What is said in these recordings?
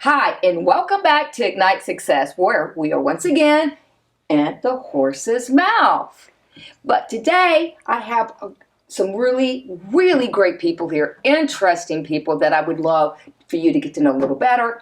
Hi, and welcome back to Ignite Success, where we are once again at the horse's mouth. But today, I have some really, really great people here, interesting people that I would love for you to get to know a little better.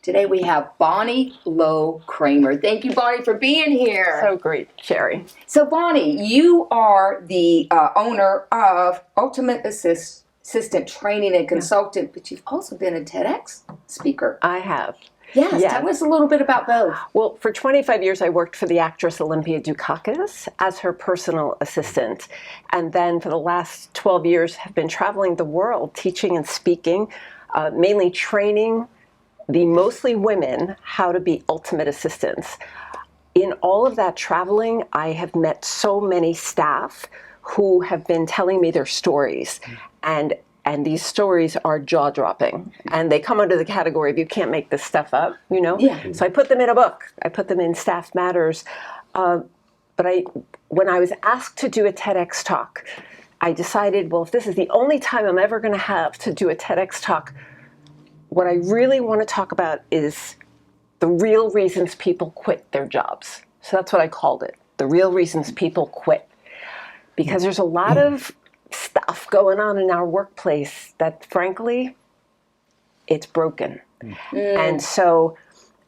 Today we have Bonnie Low-Kramen. Thank you, Bonnie, for being here. So great, Sherrie. So, Bonnie, you are the owner of Ultimate Assistant Training and Consultant, but you've also been a TEDx speaker. I have. Yes, tell us a little bit about both. Well, for 25 years, I worked for the actress Olympia Dukakis as her personal assistant. And then for the last 12 years, have been traveling the world, teaching and speaking, mainly training the mostly women how to be ultimate assistants. In all of that traveling, I have met so many staff who have been telling me their stories. And these stories are jaw-dropping. And they come under the category of you can't make this stuff up, you know? Yeah. So I put them in a book. I put them in Staff Matters. But when I was asked to do a TEDx talk, I decided, well, if this is the only time I'm ever going to have to do a TEDx talk, what I really want to talk about is the real reasons people quit their jobs. So that's what I called it, the real reasons people quit. Because there's a lot of stuff going on in our workplace that, frankly, it's broken. And so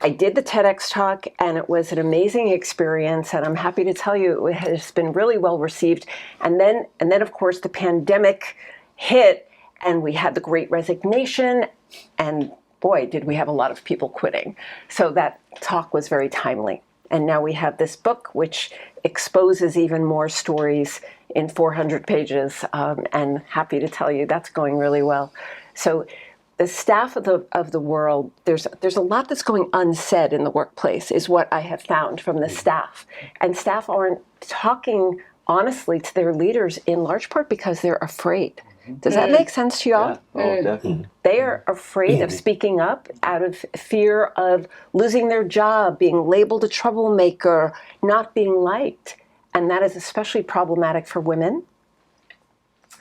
I did the TEDx talk, and it was an amazing experience, and I'm happy to tell you it has been really well received. And then of course, the pandemic hit, and we had the Great Resignation, and boy, did we have a lot of people quitting. So that talk was very timely. And now we have this book, which exposes even more stories in 400 pages, and happy to tell you that's going really well. So the staff of the world, there's a lot that's going unsaid in the workplace, is what I have found from the staff. And staff aren't talking honestly to their leaders in large part because they're afraid. Does that make sense to y'all? Yeah. Oh, definitely. They are afraid of speaking up out of fear of losing their job, being labeled a troublemaker, not being liked. And that is especially problematic for women.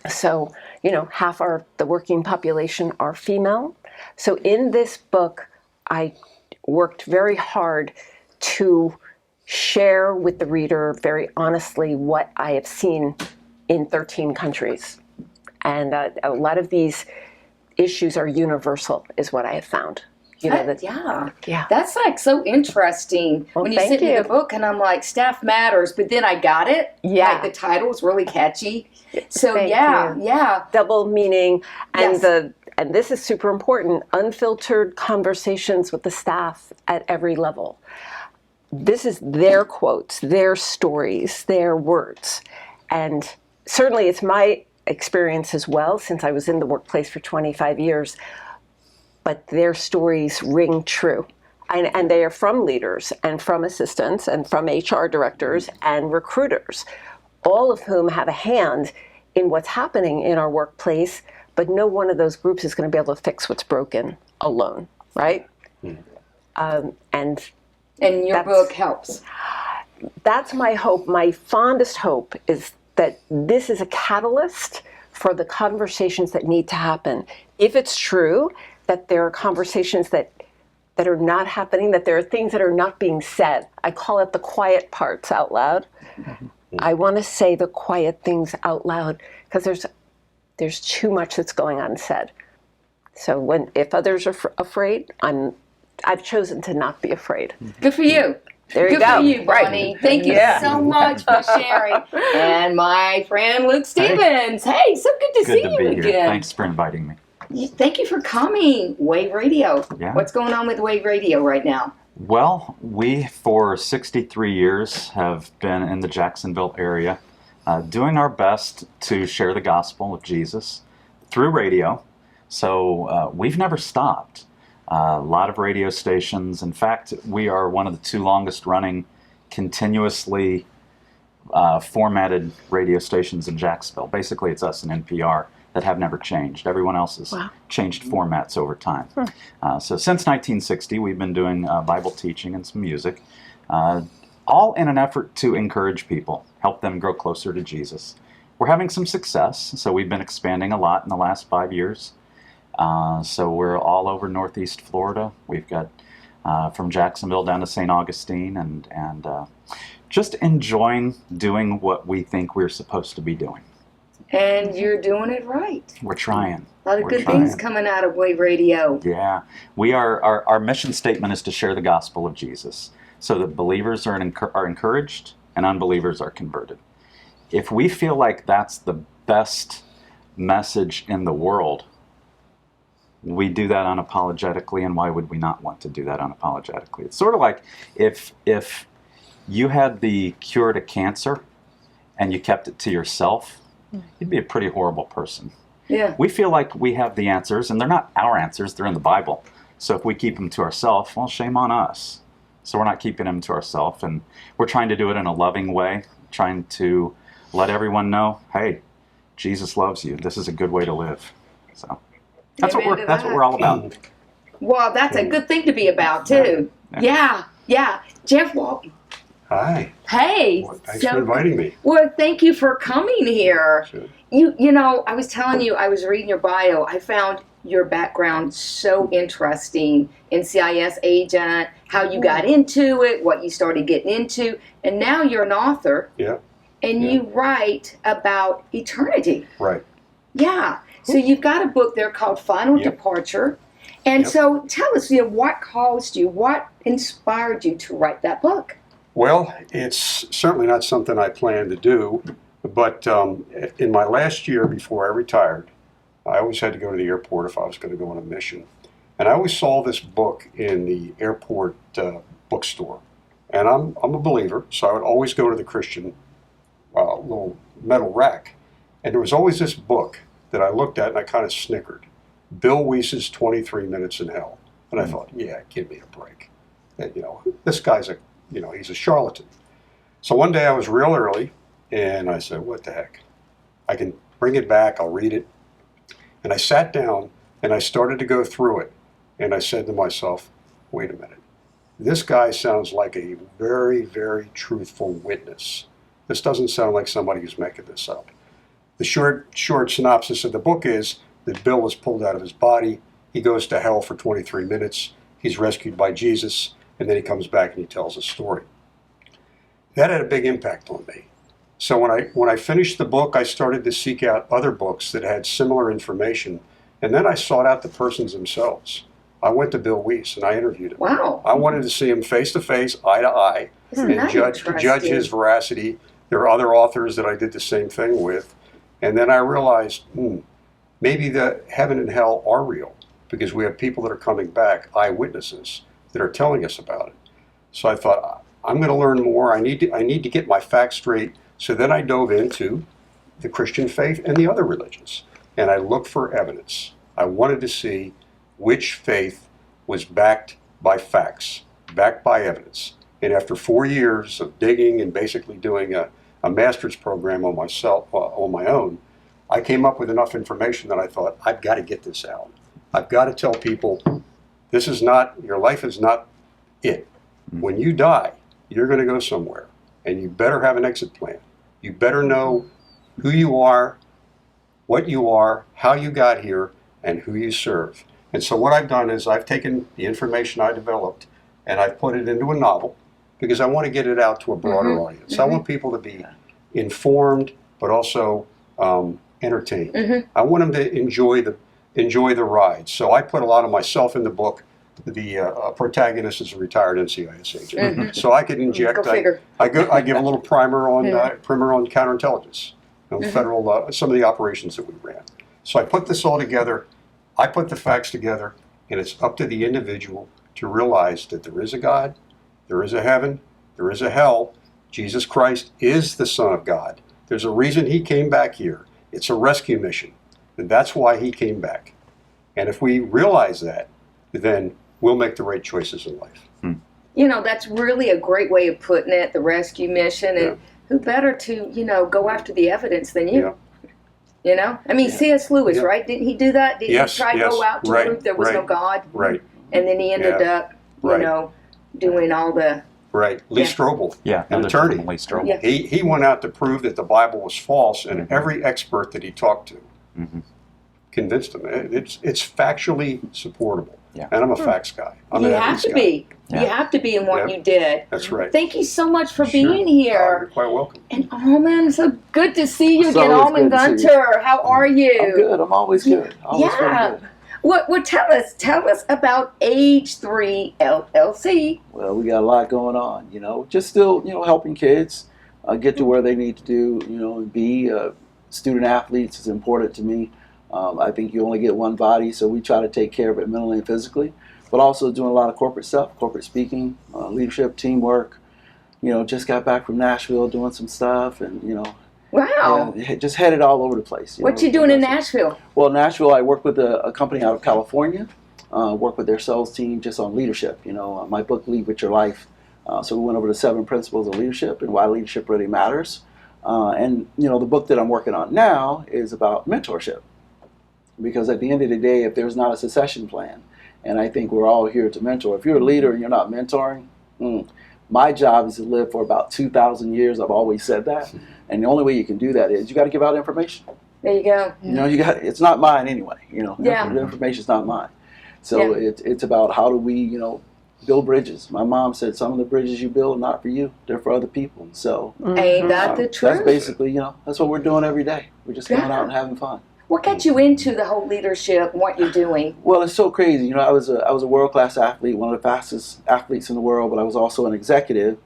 So, half the working population are female. So in this book, I worked very hard to share with the reader very honestly what I have seen in 13 countries. And a lot of these issues are universal, is what I have found. That's like so interesting. Well, when you sent me the book, and I'm like, Staff Matters, but then I got it. Yeah. Like the title was really catchy. So Thank you. Double meaning, and and this is super important, unfiltered conversations with the staff at every level. This is their quotes, their stories, their words. And certainly it's my experience as well, since I was in the workplace for 25 years, but their stories ring true. And they are from leaders and from assistants and from HR directors and recruiters, all of whom have a hand in what's happening in our workplace, but no one of those groups is going to be able to fix what's broken alone, right? And your book helps. That's my hope. My fondest hope is that this is a catalyst for the conversations that need to happen. If it's true that there are conversations that are not happening, that there are things that are not being said, I call it the quiet parts out loud. I want to say the quiet things out loud because there's too much that's going unsaid. So if others are afraid, I've chosen to not be afraid. Good for you. There you Good go. for you, Bonnie. Right. Thank you so much for sharing. And my friend Luke Stevens. Hey, so good to see you again. Here. Thanks for inviting me. Thank you for coming. Wave Radio. Yeah. What's going on with Wave Radio right now? Well, we, for 63 years, have been in the Jacksonville area doing our best to share the gospel of Jesus through radio. So we've never stopped. A lot of radio stations. In fact, we are one of the 2 longest running continuously formatted radio stations in Jacksonville. Basically, it's us and NPR that have never changed. Everyone else has changed formats over time. So since 1960, we've been doing Bible teaching and some music, all in an effort to encourage people, help them grow closer to Jesus. We're having some success, so we've been expanding a lot in the last 5 years. So we're all over Northeast Florida. We've got from Jacksonville down to St. Augustine, and just enjoying doing what we think we're supposed to be doing. And you're doing it right. We're trying. A lot of good things coming out of Wave Radio. Yeah. We are, our mission statement is to share the gospel of Jesus so that believers are encouraged and unbelievers are converted. If we feel like that's the best message in the world, we do that unapologetically, and why would we not want to do that unapologetically? It's sort of like if you had the cure to cancer and you kept it to yourself, you'd be a pretty horrible person. Yeah. We feel like we have the answers, and they're not our answers, they're in the Bible. So if we keep them to ourselves, well, shame on us. So we're not keeping them to ourselves, and we're trying to do it in a loving way, trying to let everyone know, hey, Jesus loves you. This is a good way to live. So that's what we're all about. Well, that's a good thing to be about too. Yeah. Jeff Walton. Hi. Hey. Well, thanks for inviting me. Well, thank you for coming here. Sure. You know, I was telling you, I was reading your bio. I found your background so interesting. NCIS agent, how you got into it, what you started getting into, and now you're an author. Yeah. And you write about eternity. Right. Yeah. So you've got a book there called Final Departure. And so tell us, what caused you, what inspired you to write that book? Well, it's certainly not something I planned to do, but in my last year before I retired, I always had to go to the airport if I was going to go on a mission. And I always saw this book in the airport bookstore. And I'm a believer, so I would always go to the Christian little metal rack. And there was always this book that I looked at and I kind of snickered. Bill Wies's 23 Minutes in Hell. And I thought, yeah, give me a break. And, this guy's he's a charlatan. So one day I was real early and I said, what the heck? I can bring it back, I'll read it. And I sat down and I started to go through it. And I said to myself, wait a minute. This guy sounds like a very, very truthful witness. This doesn't sound like somebody who's making this up. The short synopsis of the book is that Bill was pulled out of his body. He goes to hell for 23 minutes. He's rescued by Jesus. And then he comes back and he tells a story. That had a big impact on me. So when I finished the book, I started to seek out other books that had similar information. And then I sought out the persons themselves. I went to Bill Wies and I interviewed him. Wow. I wanted to see him face to face, eye to eye, and judge his veracity. There are other authors that I did the same thing with. And then I realized, maybe the heaven and hell are real because we have people that are coming back, eyewitnesses, that are telling us about it. So I thought, I'm going to learn more. I need to get my facts straight. So then I dove into the Christian faith and the other religions. And I looked for evidence. I wanted to see which faith was backed by facts, backed by evidence. And after 4 years of digging and basically doing a master's program on my own, I came up with enough information that I thought, I've got to get this out. I've got to tell people, your life is not it. When you die, you're going to go somewhere. And you better have an exit plan. You better know who you are, what you are, how you got here, and who you serve. And so what I've done is I've taken the information I developed and I've put it into a novel because I want to get it out to a broader audience. I want people to be informed, but also entertained. I want them to enjoy the ride. So I put a lot of myself in the book. The protagonist is a retired NCIS agent, so I could inject. I give a little primer on counterintelligence, federal some of the operations that we ran. So I put this all together. I put the facts together, and it's up to the individual to realize that there is a God, there is a heaven, there is a hell. Jesus Christ is the Son of God. There's a reason he came back here. It's a rescue mission, and that's why he came back. And if we realize that, then we'll make the right choices in life. That's really a great way of putting it, the rescue mission. And who better to, go after the evidence than you? I mean, C.S. Lewis, right? Didn't he do that? Didn't he try to go out to prove there was no God? Right. And then he ended up, doing all the... Right. Lee Strobel, an attorney. Lee Strobel. He went out to prove that the Bible was false, and every expert that he talked to convinced them. It's factually supportable. Yeah. And I'm a facts guy. I'm You an have evidence to guy. be. Yeah. You have to be in what Yeah. you did. That's right. Thank you so much for Sure. being You're here. quite welcome. And Almon, so good to see you It's again. always Almon good to see you. Gunter, how are you? I'm good. I'm always good. Always feeling Yeah. good. Well, tell us about Age 3 LLC. Well, we got a lot going on, just still, helping kids get to where they need to do, and be student athletes is important to me. I think you only get one body, so we try to take care of it mentally and physically, but also doing a lot of corporate stuff, corporate speaking, leadership, teamwork. Just got back from Nashville doing some stuff, and Wow. just headed all over the place. What you doing in Nashville? Well, Nashville, I work with a company out of California. Work with their sales team just on leadership. My book, Lead With Your Life. So we went over the 7 principles of leadership and why leadership really matters. And the book that I'm working on now is about mentorship. Because at the end of the day, if there's not a succession plan, and I think we're all here to mentor. If you're a leader and you're not mentoring, my job is to live for about 2,000 years. I've always said that. And the only way you can do that is you got to give out information. There you go. It's not mine anyway. Yeah. The information's not mine. So it's about how do we, build bridges. My mom said some of the bridges you build are not for you, they're for other people. So Ain't that the truth? that's basically, that's what we're doing every day. We're just going out and having fun. What got you into the whole leadership and what you're doing? Well, it's so crazy. I was a world-class athlete, one of the fastest athletes in the world, but I was also an executive.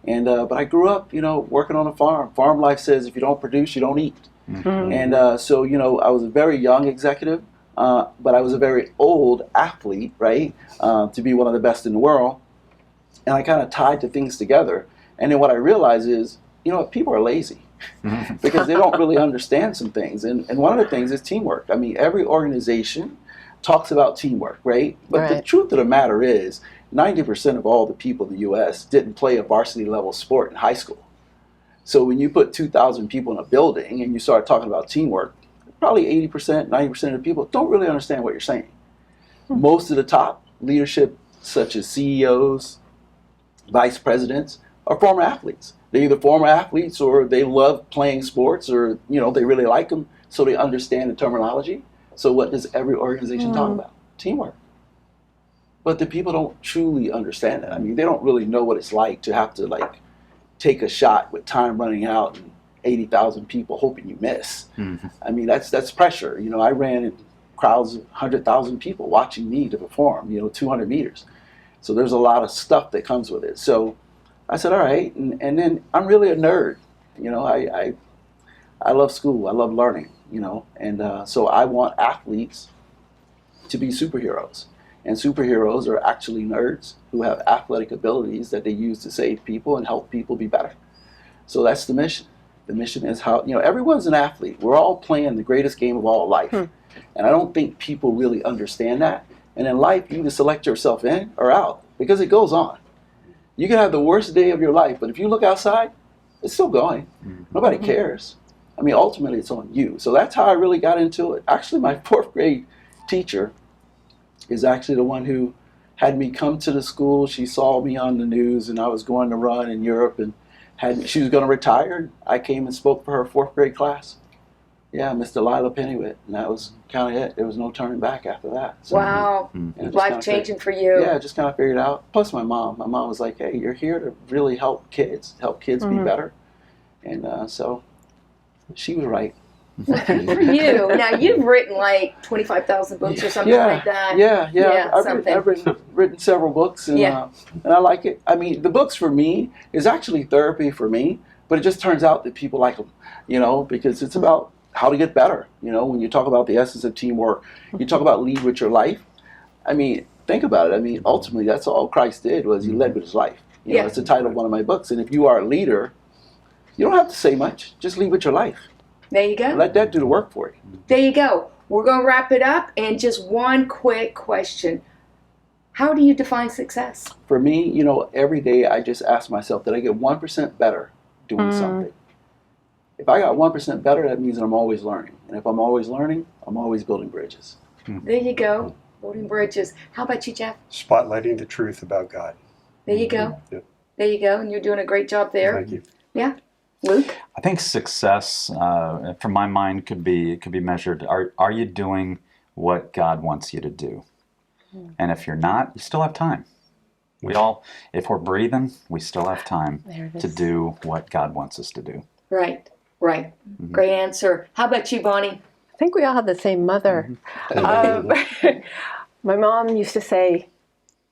And but I grew up, working on a farm. Farm life says if you don't produce, you don't eat. Mm-hmm. And so, I was a very young executive, but I was a very old athlete, right, to be one of the best in the world. And I kind of tied the things together. And then what I realized is, people are lazy because they don't really understand some things. And one of the things is teamwork. I mean, every organization talks about teamwork, right? But the truth of the matter is 90% of all the people in the U.S. didn't play a varsity level sport in high school. So when you put 2,000 people in a building and you start talking about teamwork, probably 80%, 90% of the people don't really understand what you're saying. Most of the top leadership, such as CEOs, vice presidents, are former athletes. They're either former athletes or they love playing sports or, they really like them, so they understand the terminology. So what does every organization talk about? Teamwork. But the people don't truly understand that. I mean, they don't really know what it's like to have to, take a shot with time running out and 80,000 people hoping you miss. Mm-hmm. I mean, that's pressure. I ran in crowds of 100,000 people watching me to perform, 200 meters. So there's a lot of stuff that comes with it. So I said, all right. And then I'm really a nerd. I love school. I love learning, and so I want athletes to be superheroes. And superheroes are actually nerds who have athletic abilities that they use to save people and help people be better. So that's the mission. The mission is how, everyone's an athlete. We're all playing the greatest game of all life. And I don't think people really understand that. And in life, you can select yourself in or out because it goes on. You can have the worst day of your life, but if you look outside, it's still going. Nobody cares. I mean, ultimately, it's on you. So that's how I really got into it. Actually, my 4th grade teacher is actually the one who had me come to the school. She saw me on the news, and I was going to run in Europe, and she was going to retire. I came and spoke for her 4th grade class. Yeah, Miss Delilah Pennywit, and that was kind of it. There was no turning back after that. So, wow, life-changing for you. Yeah, just kind of figured it out. Plus my mom. My mom was like, hey, you're here to really help kids be better. And so she was right. Good for you. Now, you've written 25,000 books or something like that. Yeah. I've written several books, and I like it. I mean, the books for me is actually therapy for me, but it just turns out that people like them, because it's about how to get better. When you talk about the essence of teamwork, you talk about lead with your life. I mean, think about it. I mean, ultimately, that's all Christ did was he led with his life. It's the title of one of my books. And if you are a leader, you don't have to say much. Just lead with your life. There you go. Let that do the work for you. There you go. We're going to wrap it up. And just one quick question. How do you define success? For me, every day I just ask myself, did I get 1% better doing something? If I got 1% better, that means that I'm always learning. And if I'm always learning, I'm always building bridges. There you go. Building bridges. How about you, Jeff? Spotlighting the truth about God. There you go. Yep. There you go. And you're doing a great job there. Thank you. Yeah. Luke? I think success, from my mind, could be measured. Are you doing what God wants you to do? And if you're not, you still have time. We all, if we're breathing, we still have time to do what God wants us to do. Right. Great answer. How about you, Bonnie? I think we all have the same mother. My mom used to say,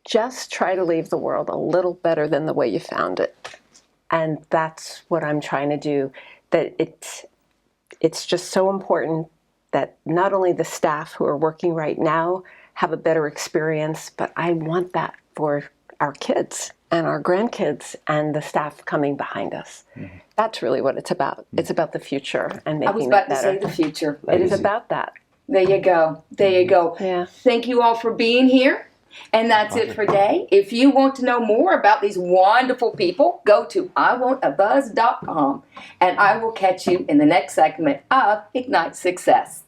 just try to leave the world a little better than the way you found it. And that's what I'm trying to do. That it's just so important that not only the staff who are working right now have a better experience, but I want that for our kids and our grandkids and the staff coming behind us. That's really what it's about. It's about the future and making it better. I was about to say the future. It is about that. There you go. Yeah. Thank you all for being here. And that's it for today. If you want to know more about these wonderful people, go to iwantabuzz.com, and I will catch you in the next segment of Ignite Success.